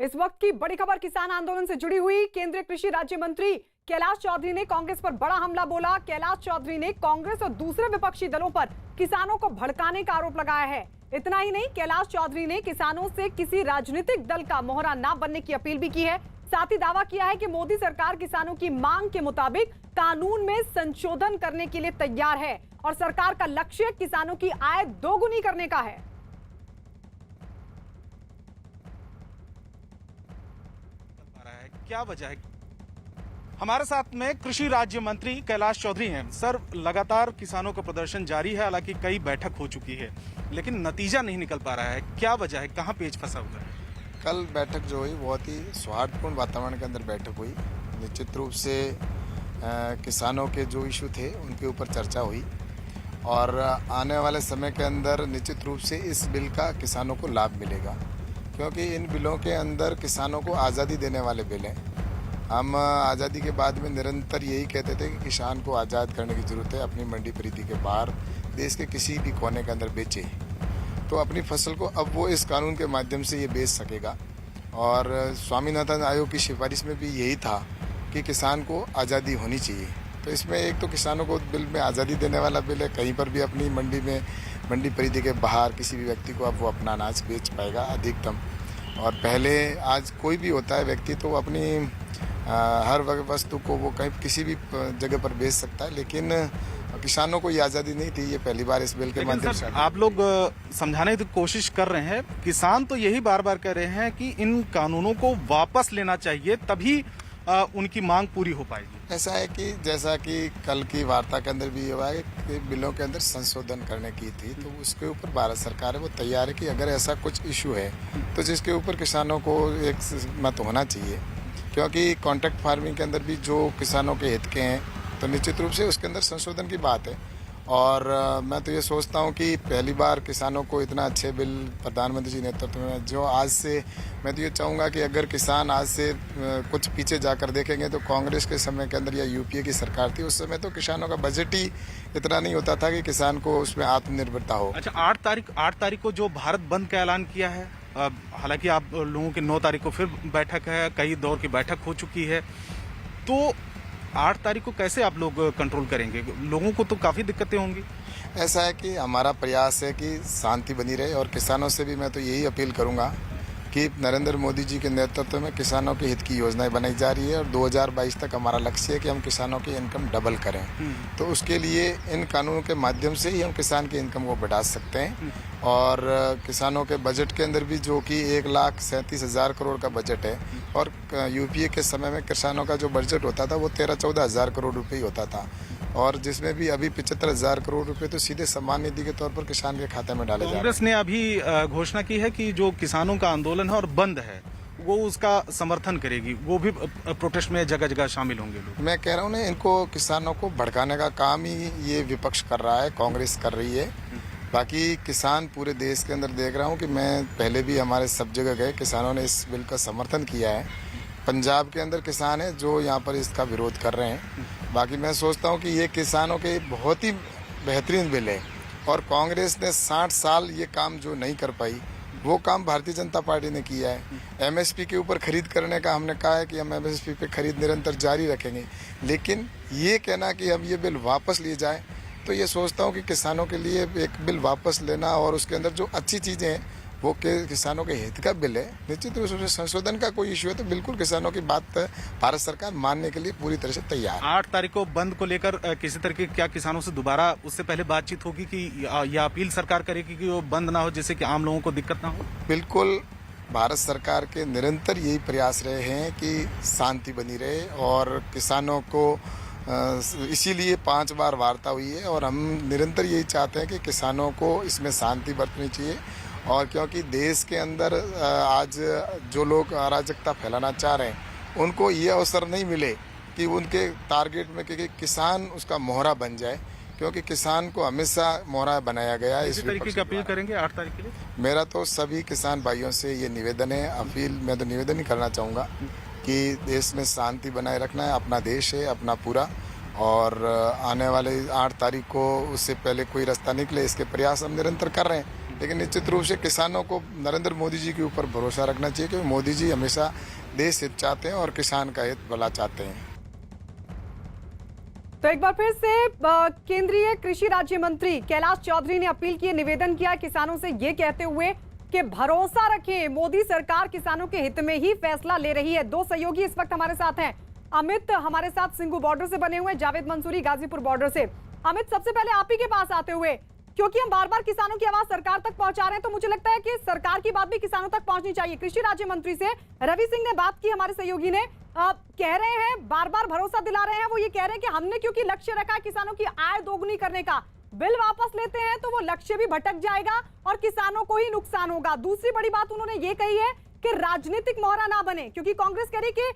इस वक्त की बड़ी खबर किसान आंदोलन से जुड़ी हुई। केंद्रीय कृषि राज्य मंत्री कैलाश चौधरी ने कांग्रेस पर बड़ा हमला बोला। कैलाश चौधरी ने कांग्रेस और दूसरे विपक्षी दलों पर किसानों को भड़काने का आरोप लगाया है। इतना ही नहीं, कैलाश चौधरी ने किसानों से किसी राजनीतिक दल का मोहरा न बनने की अपील भी की है। साथ ही दावा किया है कि मोदी सरकार किसानों की मांग के मुताबिक कानून में संशोधन करने के लिए तैयार है और सरकार का लक्ष्य किसानों की आय दोगुनी करने का है। क्या वजह है? हमारे साथ में कृषि राज्य मंत्री कैलाश चौधरी हैं। सर, लगातार किसानों का प्रदर्शन जारी है, हालांकि कई बैठक हो चुकी है, लेकिन नतीजा नहीं निकल पा रहा है। क्या वजह है, कहां पेच फंसा हुआ है? कल बैठक जो हुई बहुत ही सौहार्दपूर्ण वातावरण के अंदर बैठक हुई। निश्चित रूप से किसानों के जो इशू थे उनके ऊपर चर्चा हुई और आने वाले समय के अंदर निश्चित रूप से इस बिल का किसानों को लाभ मिलेगा, क्योंकि इन बिलों के अंदर किसानों को आज़ादी देने वाले बिल हैं। हम आज़ादी के बाद में निरंतर यही कहते थे कि किसान को आज़ाद करने की ज़रूरत है, अपनी मंडी परिधि के बाहर देश के किसी भी कोने के अंदर बेचे तो अपनी फसल को अब वो इस कानून के माध्यम से ये बेच सकेगा। और स्वामीनाथन आयोग की सिफारिश में भी यही था कि किसान को आज़ादी होनी चाहिए। तो इसमें एक तो किसानों को बिल में आज़ादी देने वाला बिल है, कहीं पर भी अपनी मंडी परिधि के बाहर किसी भी व्यक्ति को अब वो अपना अनाज बेच पाएगा अधिकतम। और पहले आज कोई भी होता है व्यक्ति तो अपनी हर वस्तु को वो कहीं किसी भी जगह पर बेच सकता है, लेकिन किसानों को ये आज़ादी नहीं थी। ये पहली बार इस बिल के माध्यम से आप लोग समझाने की कोशिश कर रहे हैं। किसान तो यही बार बार कह रहे हैं कि इन कानूनों को वापस लेना चाहिए, तभी उनकी मांग पूरी हो पाएगी। ऐसा है कि जैसा कि कल की वार्ता के अंदर भी हुआ है कि बिलों के अंदर संशोधन करने की थी, तो उसके ऊपर भारत सरकार है वो तैयार है कि अगर ऐसा कुछ इशू है तो जिसके ऊपर किसानों को एक मत होना चाहिए, क्योंकि कॉन्ट्रैक्ट फार्मिंग के अंदर भी जो किसानों के हित के हैं तो निश्चित रूप से उसके अंदर संशोधन की बात है। और मैं तो ये सोचता हूँ कि पहली बार किसानों को इतना अच्छे बिल प्रधानमंत्री जी नेतृत्व में जो आज से, मैं तो ये चाहूँगा कि अगर किसान आज से कुछ पीछे जाकर देखेंगे तो कांग्रेस के समय के अंदर या यूपीए की सरकार थी, उस समय तो किसानों का बजट ही इतना नहीं होता था कि किसान को उसमें आत्मनिर्भरता हो। अच्छा, 8 तारीख को जो भारत बंद का ऐलान किया है, हालांकि आप लोगों की 9 तारीख को फिर बैठक है, कई दौर की बैठक हो चुकी है, तो 8 तारीख को कैसे आप लोग कंट्रोल करेंगे? लोगों को तो काफ़ी दिक्कतें होंगी। ऐसा है कि हमारा प्रयास है कि शांति बनी रहे और किसानों से भी मैं तो यही अपील करूंगा कि नरेंद्र मोदी जी के नेतृत्व में किसानों के हित की योजनाएं बनाई जा रही है और 2022 तक हमारा लक्ष्य है कि हम किसानों की इनकम डबल करें। तो उसके लिए इन कानूनों के माध्यम से ही हम किसान की इनकम को बढ़ा सकते हैं। और किसानों के बजट के अंदर भी जो कि 1,37,000 करोड़ का बजट है, और यूपीए के समय में किसानों का जो बजट होता था वो 13-14 हज़ार करोड़ रुपये ही होता था, और जिसमें भी अभी 75,000 करोड़ रुपए तो सीधे सम्मान निधि के तौर पर किसान के खाते में डाले जा रहे हैं। कांग्रेस ने अभी घोषणा की है कि जो किसानों का आंदोलन है और बंद है वो उसका समर्थन करेगी, वो भी प्रोटेस्ट में जगह जगह शामिल होंगे लोग। मैं कह रहा हूँ ना, इनको किसानों को भड़काने का काम ही ये विपक्ष कर रहा है, कांग्रेस कर रही है। बाकी किसान पूरे देश के अंदर देख रहा हूँ कि मैं पहले भी हमारे सब जगह गए, किसानों ने इस बिल का समर्थन किया है। पंजाब के अंदर किसान है जो यहाँ पर इसका विरोध कर रहे हैं। बाकी मैं सोचता हूँ कि ये किसानों के बहुत ही बेहतरीन बिल है, और कांग्रेस ने 60 साल ये काम जो नहीं कर पाई वो काम भारतीय जनता पार्टी ने किया है। एमएसपी के ऊपर खरीद करने का हमने कहा है कि हम एमएसपी पे खरीद निरंतर जारी रखेंगे, लेकिन ये कहना कि अब ये बिल वापस लिए जाए, तो ये सोचता हूँ कि किसानों के लिए एक बिल वापस लेना और उसके अंदर जो अच्छी चीज़ें हैं वो किसानों के हित का बिल है। निश्चित रूप से संशोधन का कोई इशू है तो बिल्कुल किसानों की बात भारत सरकार मानने के लिए पूरी तरह से तैयार है। 8 तारीख को बंद को लेकर किसी तरह की क्या किसानों से दोबारा उससे पहले बातचीत होगी कि यह अपील सरकार करेगी कि वो बंद ना हो, जिससे कि आम लोगों को दिक्कत ना हो? बिल्कुल, भारत सरकार के निरंतर यही प्रयास रहे हैं कि शांति बनी रहे, और किसानों को इसीलिए 5 बार वार्ता हुई है, और हम निरंतर यही चाहते हैं कि किसानों को इसमें शांति बरतनी चाहिए। और क्योंकि देश के अंदर आज जो लोग अराजकता फैलाना चाह रहे हैं उनको ये अवसर नहीं मिले कि उनके टारगेट में कि किसान उसका मोहरा बन जाए, क्योंकि किसान को हमेशा मोहरा बनाया गया है। इस तरीके की अपील करेंगे 8 तारीख के लिए? मेरा तो सभी किसान भाइयों से ये निवेदन है, अपील मैं तो निवेदन ही करना चाहूँगा कि देश में शांति बनाए रखना है। अपना देश है, अपना पूरा, और आने वाले 8 तारीख को उससे पहले कोई रास्ता निकले इसके प्रयास हम निरंतर कर रहे हैं। लेकिन निश्चित रूप से किसानों को नरेंद्र मोदी जी के ऊपर भरोसा रखना चाहिए, क्योंकि मोदी जी हमेशा देश हित चाहते हैं और किसान का हित भला चाहते हैं। तो एक बार फिर से केंद्रीय कृषि राज्य मंत्री कैलाश चौधरी ने अपील की, निवेदन किया किसानों से, ये कहते हुए कि भरोसा रखें, मोदी सरकार किसानों के हित में ही फैसला ले रही है। दो सहयोगी इस वक्त हमारे साथ हैं। अमित हमारे साथ सिंगू बॉर्डर से बने हुए, जावेद मंसूरी गाजीपुर बॉर्डर से। अमित, सबसे पहले आप ही के पास आते हुए, क्योंकि हम बार बार किसानों की आवाज सरकार तक पहुंचा रहे हैं, तो मुझे लगता है कि सरकार की बात भी किसानों तक पहुंचनी चाहिए। कृषि राज्य मंत्री से रवि सिंह ने बात की, हमारे सहयोगी ने, कह रहे हैं, बार बार भरोसा दिला रहे हैं, वो ये कह रहे हैं कि हमने क्योंकि लक्ष्य रखा है किसानों की आय दोगुनी करने का, बिल वापस लेते हैं तो वो लक्ष्य भी भटक जाएगा और किसानों को ही नुकसान होगा। दूसरी बड़ी बात उन्होंने ये कही है कि राजनीतिक मोहरा ना बने, क्योंकि कांग्रेस कह रही कि